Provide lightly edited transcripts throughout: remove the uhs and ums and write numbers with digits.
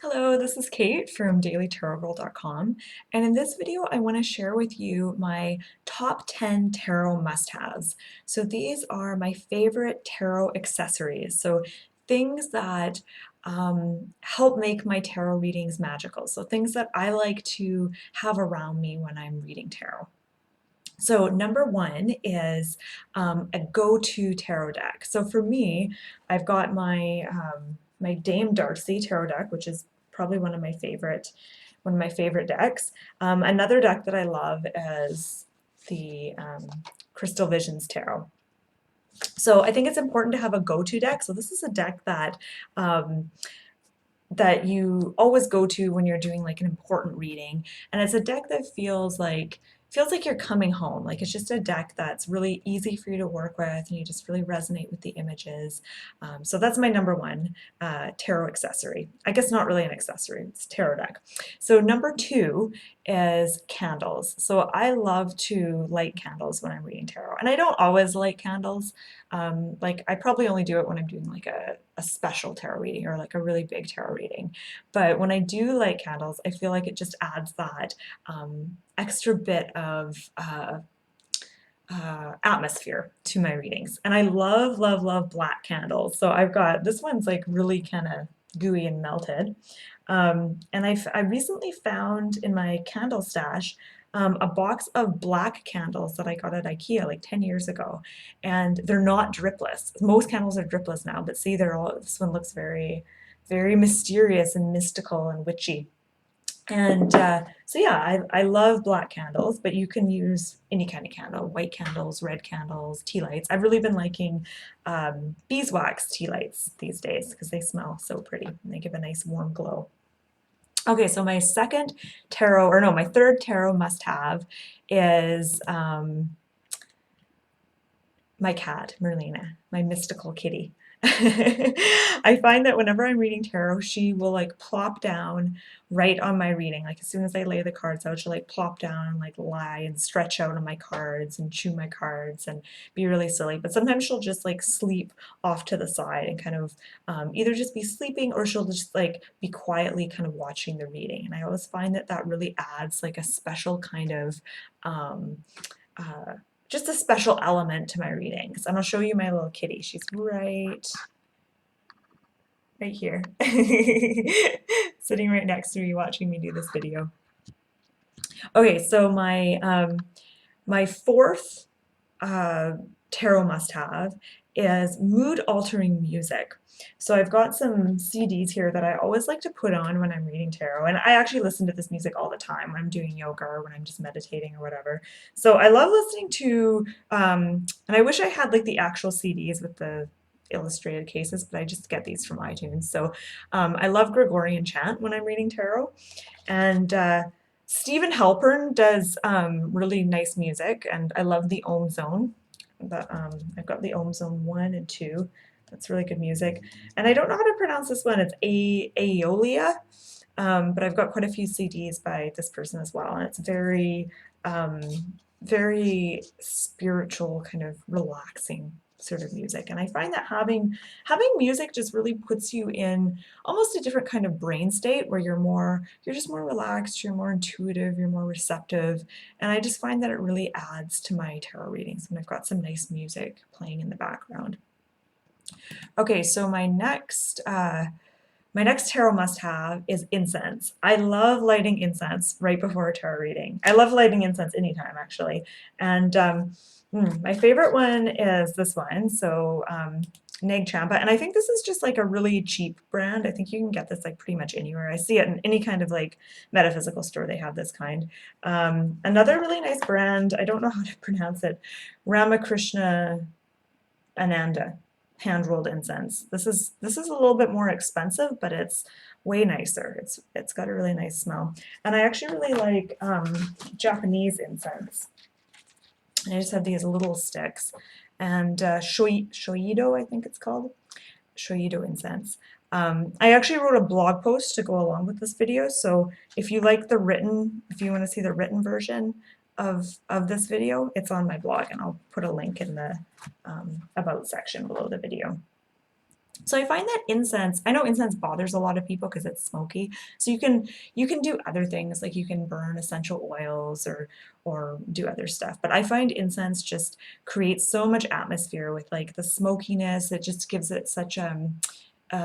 Hello, this is Kate from dailytarotgirl.com, and in this video I want to share with you my top 10 tarot must-haves. So these are my favorite tarot accessories, so things that help make my tarot readings magical, so things that I like to have around me when I'm reading tarot. So number one is a go-to tarot deck. So for me, I've got my Dame Darcy tarot deck, which is probably one of my favorite decks. Another deck that I love is the Crystal Visions Tarot. So I think it's important to have a go-to deck. So this is a deck um, that you always go to when you're doing like an important reading, and it's a deck that feels like you're coming home. Like it's just a deck that's really easy for you to work with and you just really resonate with the images. So that's my number one tarot accessory. I guess not really an accessory, it's tarot deck. So number two is candles. So I love to light candles when I'm reading tarot, and I don't always light candles. Like I probably only do it when I'm doing like a special tarot reading or like a really big tarot reading. But when I do light candles, I feel like it just adds that extra bit of atmosphere to my readings. And I love, love, love black candles. So I've got, this one's like really kind of gooey and melted. And I recently found in my candle stash a box of black candles that I got at IKEA like 10 years ago. And they're not dripless. Most candles are dripless now, but see, this one looks very, very mysterious and mystical and witchy. And so yeah, I love black candles, but you can use any kind of candle, white candles, red candles, tea lights. I've really been liking beeswax tea lights these days because they smell so pretty and they give a nice warm glow. Okay, so my third tarot must-have is my cat, Merlina, my mystical kitty. I find that whenever I'm reading tarot, she will like plop down right on my reading. Like as soon as I lay the cards out, she'll like plop down and like lie and stretch out on my cards and chew my cards and be really silly. But sometimes she'll just like sleep off to the side and kind of either just be sleeping or she'll just like be quietly kind of watching the reading. And I always find that that really adds like a special kind of um, uh, just a special element to my readings. And I'll show you my little kitty. She's right here, sitting right next to me watching me do this video. Okay, so my fourth tarot must-have is mood-altering music. So I've got some CDs here that I always like to put on when I'm reading tarot, and I actually listen to this music all the time when I'm doing yoga or when I'm just meditating or whatever. So I love listening to, and I wish I had like the actual CDs with the illustrated cases, but I just get these from iTunes. So I love Gregorian chant when I'm reading tarot, and Stephen Halpern does really nice music, and I love the Ohm Zone. I've got the Ohm Zone 1 and 2. That's really good music. And I don't know how to pronounce this one. It's Aeolia, but I've got quite a few CDs by this person as well, and it's um, very spiritual, kind of relaxing sort of music. And I find that having music just really puts you in almost a different kind of brain state where you're just more relaxed, you're more intuitive, you're more receptive. And I just find that it really adds to my tarot readings when I've got some nice music playing in the background. Okay, so my next tarot must-have is incense. I love lighting incense right before a tarot reading. I love lighting incense anytime, actually. And my favorite one is this one, so Nag Champa. And I think this is just like a really cheap brand. I think you can get this like pretty much anywhere. I see it in any kind of like metaphysical store, they have this kind. Another really nice brand, I don't know how to pronounce it, Ramakrishna Ananda hand-rolled incense. This is a little bit more expensive, but it's way nicer. It's got a really nice smell. And I actually really like Japanese incense. And I just have these little sticks. And Shoido, I think it's called. Shoido incense. I actually wrote a blog post to go along with this video, so if you want to see the written version of this video, it's on my blog, and I'll put a link in the about section below the video. So I find that incense, I know incense bothers a lot of people because it's smoky. So you can do other things like you can burn essential oils or do other stuff. But I find incense just creates so much atmosphere with like the smokiness. It just gives it such a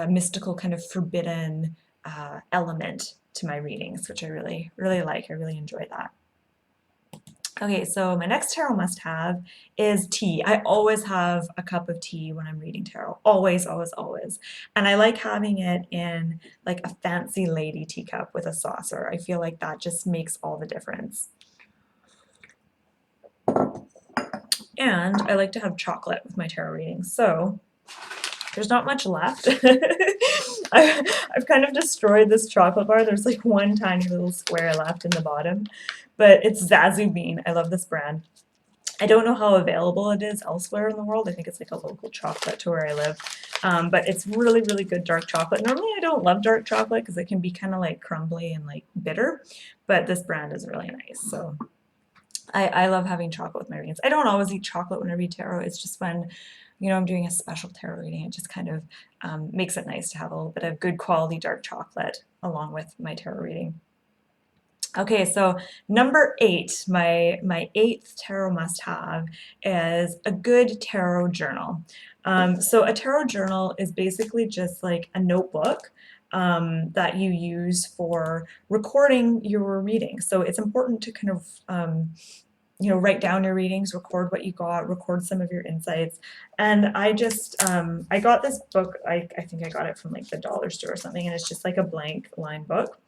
mystical kind of forbidden element to my readings, which I really like. I really enjoy that. Okay, so my next tarot must-have is tea. I always have a cup of tea when I'm reading tarot. Always, always, always. And I like having it in like a fancy lady teacup with a saucer. I feel like that just makes all the difference. And I like to have chocolate with my tarot readings. So there's not much left. I've kind of destroyed this chocolate bar. There's like one tiny little square left in the bottom, but it's Zazu Bean. I love this brand. I don't know how available it is elsewhere in the world. I think it's like a local chocolate to where I live. But it's really good dark chocolate. Normally I don't love dark chocolate because it can be kind of like crumbly and like bitter, but this brand is really nice. So I love having chocolate with my readings. I don't always eat chocolate when I read tarot. It's just when, I'm doing a special tarot reading, it just kind of makes it nice to have a little bit of good quality dark chocolate along with my tarot reading. Okay, so number 8, my eighth tarot must-have is a good tarot journal. So a tarot journal is basically just like a notebook that you use for recording your reading. So it's important to kind of write down your readings, record what you got, record some of your insights. And I just, I got this book, I think I got it from like the dollar store or something, and it's just like a blank line book.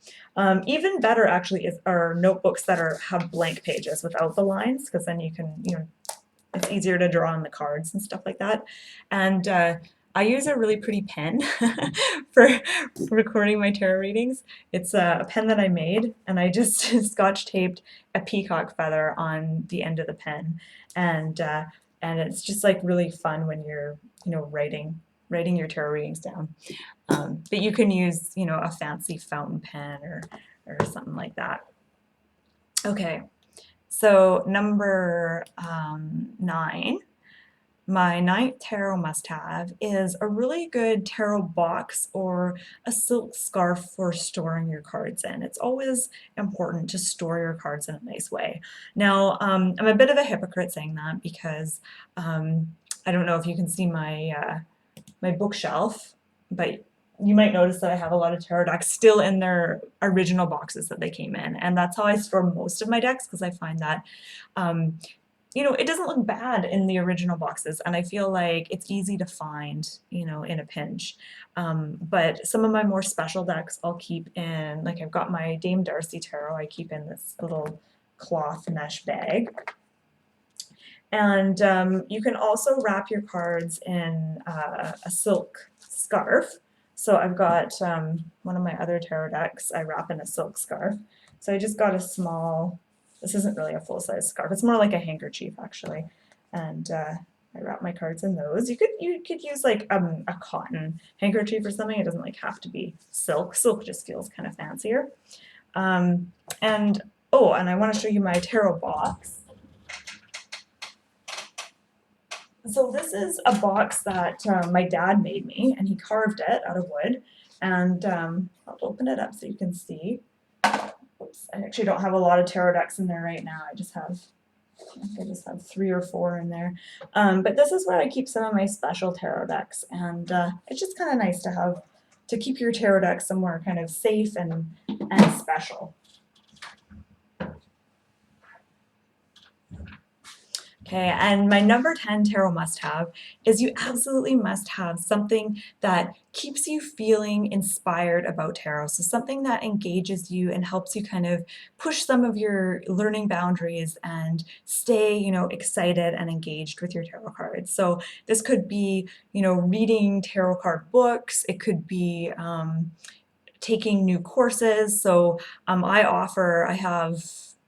Even better actually are notebooks that have blank pages without the lines, because then you can, it's easier to draw on the cards and stuff like that. And I use a really pretty pen for recording my tarot readings. It's a pen that I made, and I just scotch taped a peacock feather on the end of the pen, and it's just like really fun when you're writing your tarot readings down. But you can use a fancy fountain pen or something like that. Okay, so number 9. My 9th tarot must-have is a really good tarot box or a silk scarf for storing your cards in. It's always important to store your cards in a nice way. Now, I'm a bit of a hypocrite saying that because I don't know if you can see my bookshelf, but you might notice that I have a lot of tarot decks still in their original boxes that they came in, and that's how I store most of my decks because I find that it doesn't look bad in the original boxes, and I feel like it's easy to find, in a pinch. But some of my more special decks I'll keep in, like I've got my Dame Darcy Tarot, I keep in this little cloth mesh bag. And you can also wrap your cards in a silk scarf. So I've got one of my other tarot decks I wrap in a silk scarf. So I just got a small, this isn't really a full-size scarf, it's more like a handkerchief actually. And I wrap my cards in those. You could use like a cotton handkerchief or something. It doesn't like have to be silk. Silk just feels kind of fancier. And I want to show you my tarot box. So this is a box that my dad made me, and he carved it out of wood. And I'll open it up so you can see. Oops, I actually don't have a lot of tarot decks in there right now. I think I just have 3 or 4 in there. But this is where I keep some of my special tarot decks, and it's just kind of nice to have to keep your tarot deck somewhere kind of safe and special. Okay, and my number 10 tarot must-have is you absolutely must have something that keeps you feeling inspired about tarot. So something that engages you and helps you kind of push some of your learning boundaries and stay, excited and engaged with your tarot cards. So this could be, reading tarot card books. It could be taking new courses. So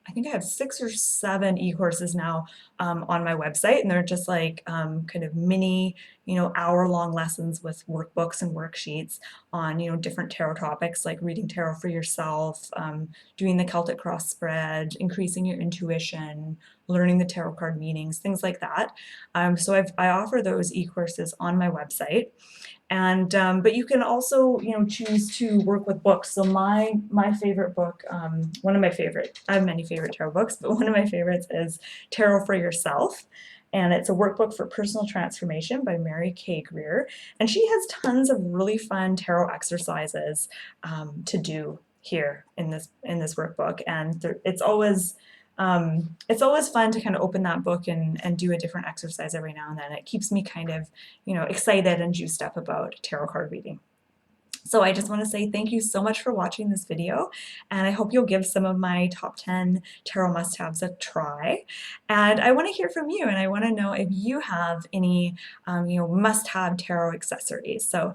I think I have 6 or 7 e-courses now on my website, and they're just like kind of mini, hour-long lessons with workbooks and worksheets on, different tarot topics like reading tarot for yourself, doing the Celtic cross spread, increasing your intuition, learning the tarot card meanings, things like that. So I offer those e-courses on my website. And but you can also choose to work with books. So my favorite book, one of my favorite, I have many favorite tarot books, but one of my favorites is Tarot for Yourself. And it's a workbook for personal transformation by Mary K. Greer. And she has tons of really fun tarot exercises to do here in this workbook. And it's always fun to kind of open that book and do a different exercise every now and then. It keeps me kind of, excited and juiced up about tarot card reading. So I just want to say thank you so much for watching this video, and I hope you'll give some of my top 10 tarot must-haves a try. And I want to hear from you, and I want to know if you have any must-have tarot accessories. So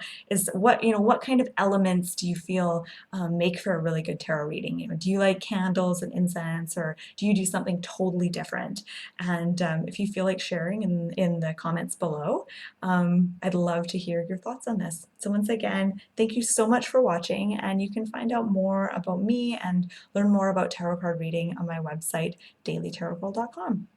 what kind of elements do you feel make for a really good tarot reading? Do you like candles and incense, or do you do something totally different? And if you feel like sharing in the comments below, I'd love to hear your thoughts on this. So once again, thank you so much for watching, and you can find out more about me and learn more about tarot card reading on my website, dailytarotgirl.com.